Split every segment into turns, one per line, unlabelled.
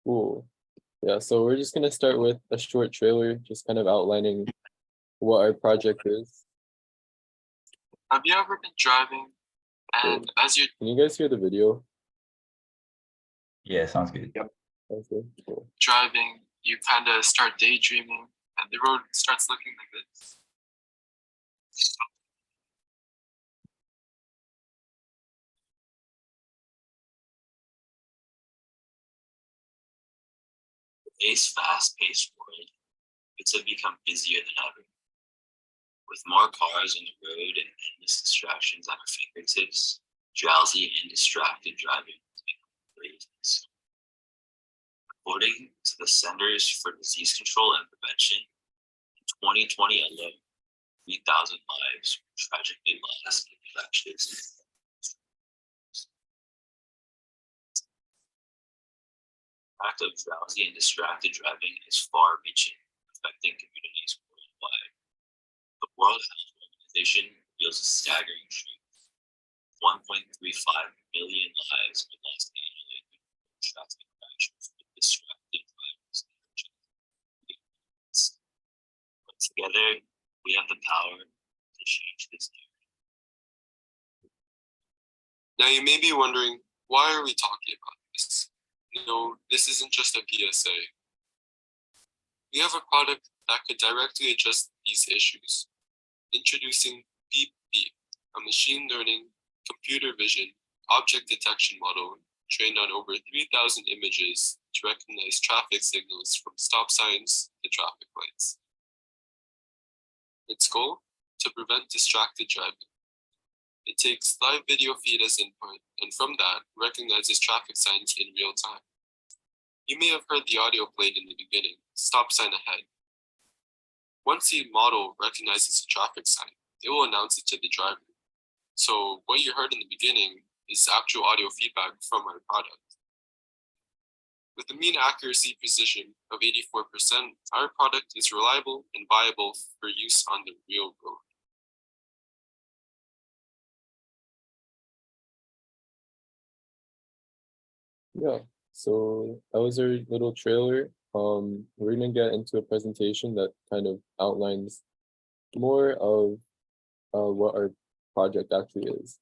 Cool. Yeah, so we're just gonna start with a short trailer, just kind of outlining what our project is.
Have you ever been driving and as you're
Can you guys hear the video?
Yeah, sounds good.
Yep.
Sounds good. Cool.
driving, you kind of start daydreaming and the road starts looking like this?
Today's fast-paced world, it's become busier than ever. With more cars on the road and endless distractions at our fingertips, drowsy and distracted driving has become crazy. According to the Centers for Disease Control and Prevention, in 2020 alone, 3,000 lives were tragically lost in crashes. The impact of drowsy and distracted driving is far-reaching, affecting communities worldwide. The World Health Organization reveals a staggering truth: 1.35 million lives are lost annually due to traffic crashes with distracted drivers. But together, we have the power to change this narrative.
Now you may be wondering, why are we talking about this? No, this isn't just a PSA. We have a product that could directly address these issues. Introducing Beep Beep, a machine learning, computer vision, object detection model trained on over 3,000 images to recognize traffic signals from stop signs to traffic lights. Its goal? To prevent distracted driving. It takes live video feed as input, and from that, recognizes traffic signs in real time. You may have heard the audio played in the beginning, stop sign ahead. Once the model recognizes a traffic sign, it will announce it to the driver. So what you heard in the beginning is actual audio feedback from our product. With a mean accuracy precision of 84%, our product is reliable and viable for use on the real road.
Yeah, so that was our little trailer. We're gonna get into a presentation that kind of outlines more of what our project actually is.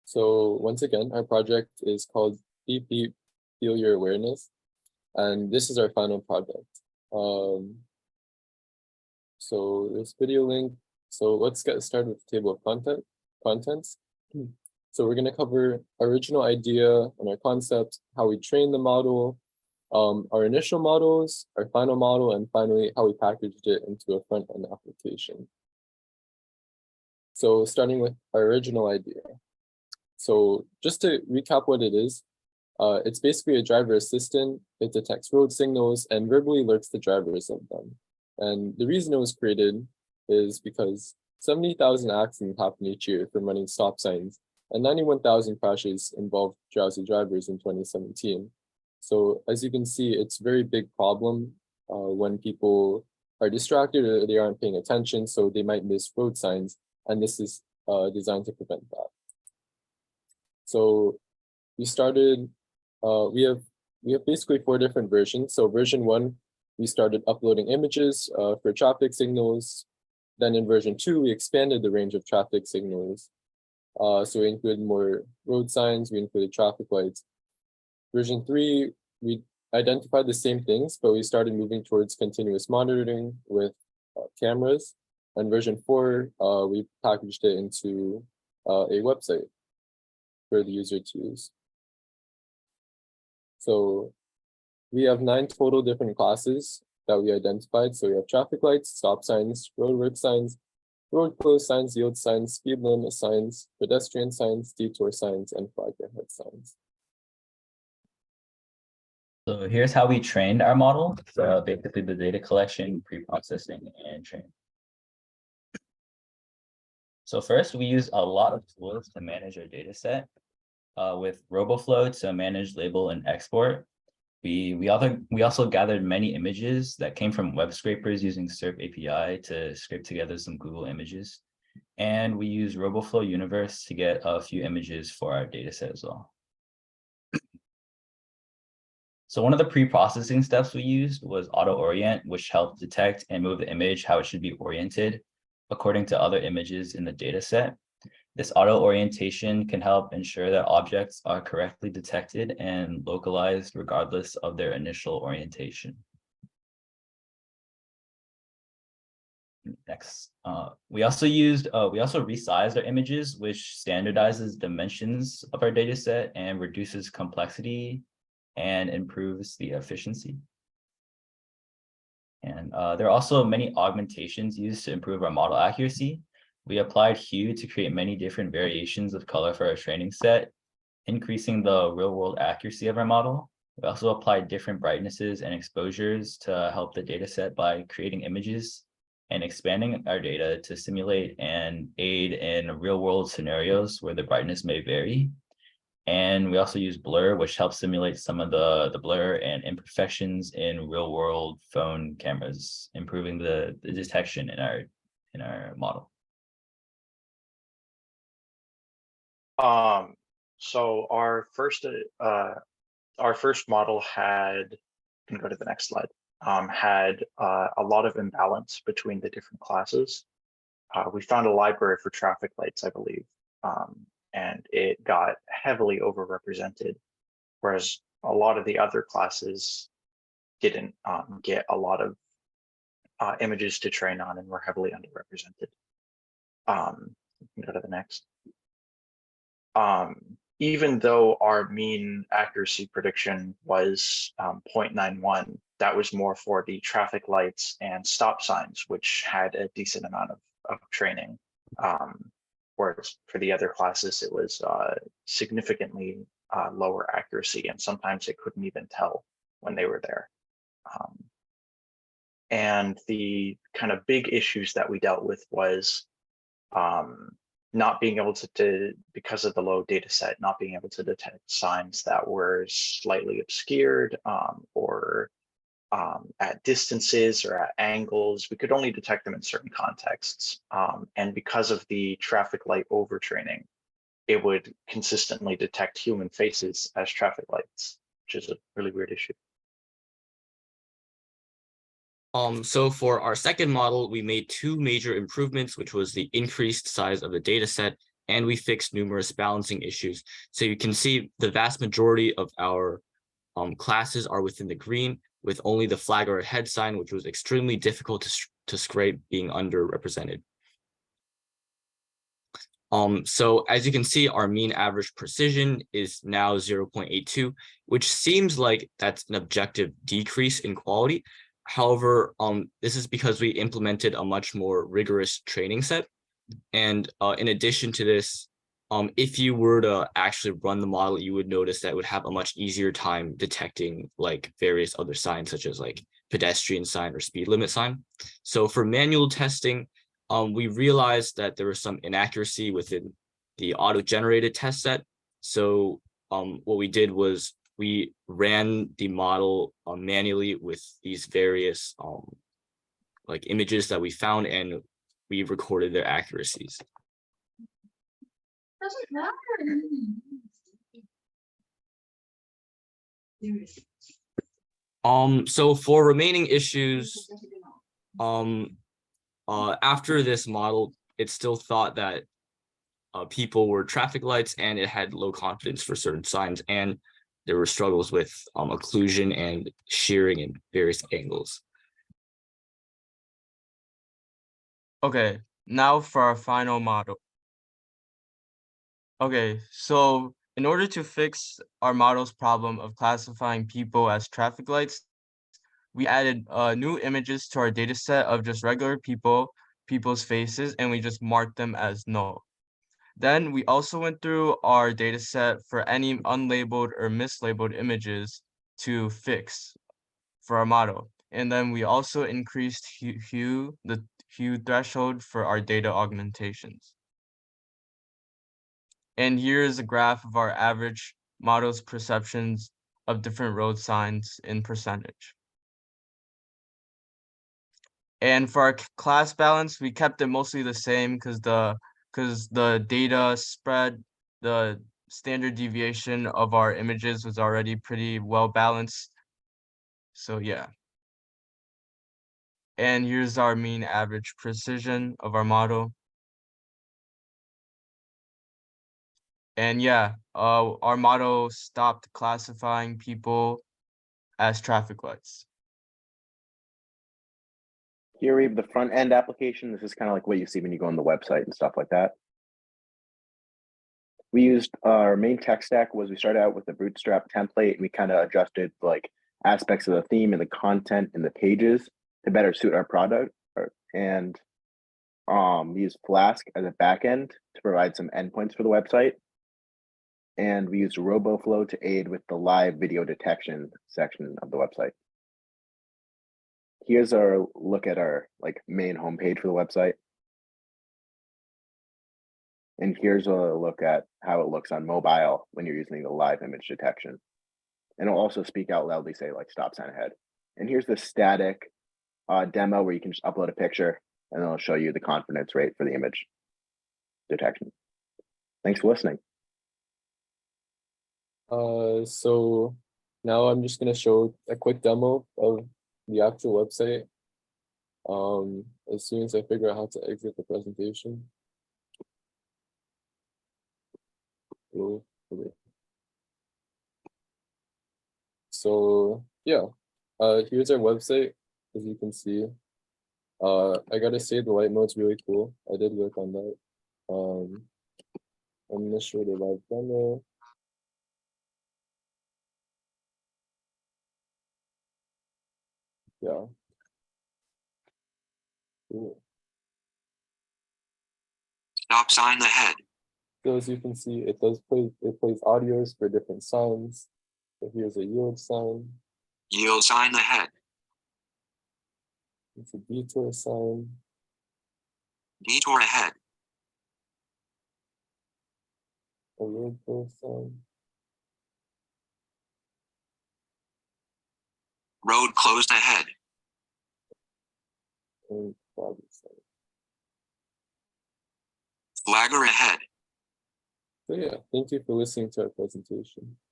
So once again, our project is called Beep Beep Feel Your Awareness, and this is our final project. So this video link. So let's get started with the table of contents. So we're going to cover our original idea and our concept, how we train the model, our initial models, our final model, and finally how we packaged it into a front-end application. So starting with our original idea. So just to recap what it is, it's basically a driver assistant. It detects road signals and verbally alerts the drivers of them. And the reason it was created is because 70,000 accidents happen each year from running stop signs, and 91,000 crashes involved drowsy drivers in 2017. So as you can see, it's a very big problem when people are distracted or they aren't paying attention, so they might miss road signs, and this is designed to prevent that. So we started, we have basically 4 different versions. So version 1, we started uploading images for traffic signals. Then in version 2, we expanded the range of traffic signals. So we included more road signs, we included traffic lights. Version 3, we identified the same things, but we started moving towards continuous monitoring with cameras. And version 4, we packaged it into a website for the user to use. So we have 9 total different classes that we identified. So we have traffic lights, stop signs, roadwork signs, road close signs, yield signs, speed limit signs, pedestrian signs, detour signs, and flag ahead signs.
So here's how we trained our model. So basically the data collection, pre-processing, and training. So first, we use a lot of tools to manage our data set. With RoboFlow to manage, label, and export. We also gathered many images that came from web scrapers using SERP API to scrape together some Google images. And we use RoboFlow Universe to get a few images for our data set as well. So one of the pre-processing steps we used was auto-orient, which helped detect and move the image how it should be oriented according to other images in the data set. This auto-orientation can help ensure that objects are correctly detected and localized regardless of their initial orientation. Next, we also resized our images, which standardizes dimensions of our data set and reduces complexity and improves the efficiency. And there are also many augmentations used to improve our model accuracy. We applied hue to create many different variations of color for our training set, increasing the real-world accuracy of our model. We also applied different brightnesses and exposures to help the data set by creating images and expanding our data to simulate and aid in real-world scenarios where the brightness may vary. And we also use blur, which helps simulate some of the blur and imperfections in real-world phone cameras, improving the detection in our model.
So our first model had, can go to the next slide, had a lot of imbalance between the different classes. We found a library for traffic lights, I believe, and it got heavily overrepresented, whereas a lot of the other classes didn't get a lot of images to train on and were heavily underrepresented. We can go to the next. Even though our mean accuracy prediction was 0.91, that was more for the traffic lights and stop signs, which had a decent amount of training. Whereas for the other classes, it was significantly lower accuracy, and sometimes it couldn't even tell when they were there. And the kind of big issues that we dealt with was not being able to, because of the low data set, not being able to detect signs that were slightly obscured or at distances or at angles. We could only detect them in certain contexts. And because of the traffic light overtraining, it would consistently detect human faces as traffic lights, which is a really weird issue.
So for our second model, we made two major improvements, which was the increased size of the data set, and we fixed numerous balancing issues. So you can see the vast majority of our classes are within the green, with only the flag or head sign, which was extremely difficult to scrape, being underrepresented. So as you can see, our mean average precision is now 0.82, which seems like that's an objective decrease in quality. However, this is because we implemented a much more rigorous training set. And in addition to this, if you were to actually run the model, you would notice that it would have a much easier time detecting like various other signs, such as like pedestrian sign or speed limit sign. So for manual testing, we realized that there was some inaccuracy within the auto-generated test set. So what we did was we ran the model manually with these various like images that we found, and we recorded their accuracies.
Doesn't matter.
So for remaining issues, after this model, it still thought that people were traffic lights, and it had low confidence for certain signs, and there were struggles with occlusion and shearing in various angles.
Okay, now for our final model. Okay, so in order to fix our model's problem of classifying people as traffic lights, we added new images to our data set of just regular people's faces, and we just marked them as null. Then we also went through our data set for any unlabeled or mislabeled images to fix for our model. And then we also increased the hue threshold for our data augmentations. And here's a graph of our average model's perceptions of different road signs in percentage. And for our class balance, we kept it mostly the same because the data spread, the standard deviation of our images was already pretty well balanced So yeah. And here's our mean average precision of our model. And yeah, our model stopped classifying people as traffic lights.
Here we have the front end application. This is kind of like what you see when you go on the website and stuff like that. We used our main tech stack was we started out with the Bootstrap template and we kind of adjusted like aspects of the theme and the content and the pages to better suit our product. And we used Flask as a backend to provide some endpoints for the website. And we used RoboFlow to aid with the live video detection section of the website. Here's our look at our like main homepage for the website. And here's a look at how it looks on mobile when you're using the live image detection. And it'll also speak out loudly, say like stop sign ahead. And here's the static demo where you can just upload a picture and it'll show you the confidence rate for the image detection. Thanks for listening.
So now I'm just gonna show a quick demo of the actual website. As soon as I figure out how to exit the presentation. Okay. So yeah, here's our website. As you can see, I gotta say the light mode's really cool. I did work on that. I'm gonna show the live demo. Yeah. Cool.
Stop sign ahead.
So as you can see, it plays audios for different signs. So here's a yield sign.
Yield sign ahead.
It's a detour sign.
Detour ahead.
A road close sign.
Road closed ahead.
And flag sign.
Flagger ahead.
So yeah, thank you for listening to our presentation.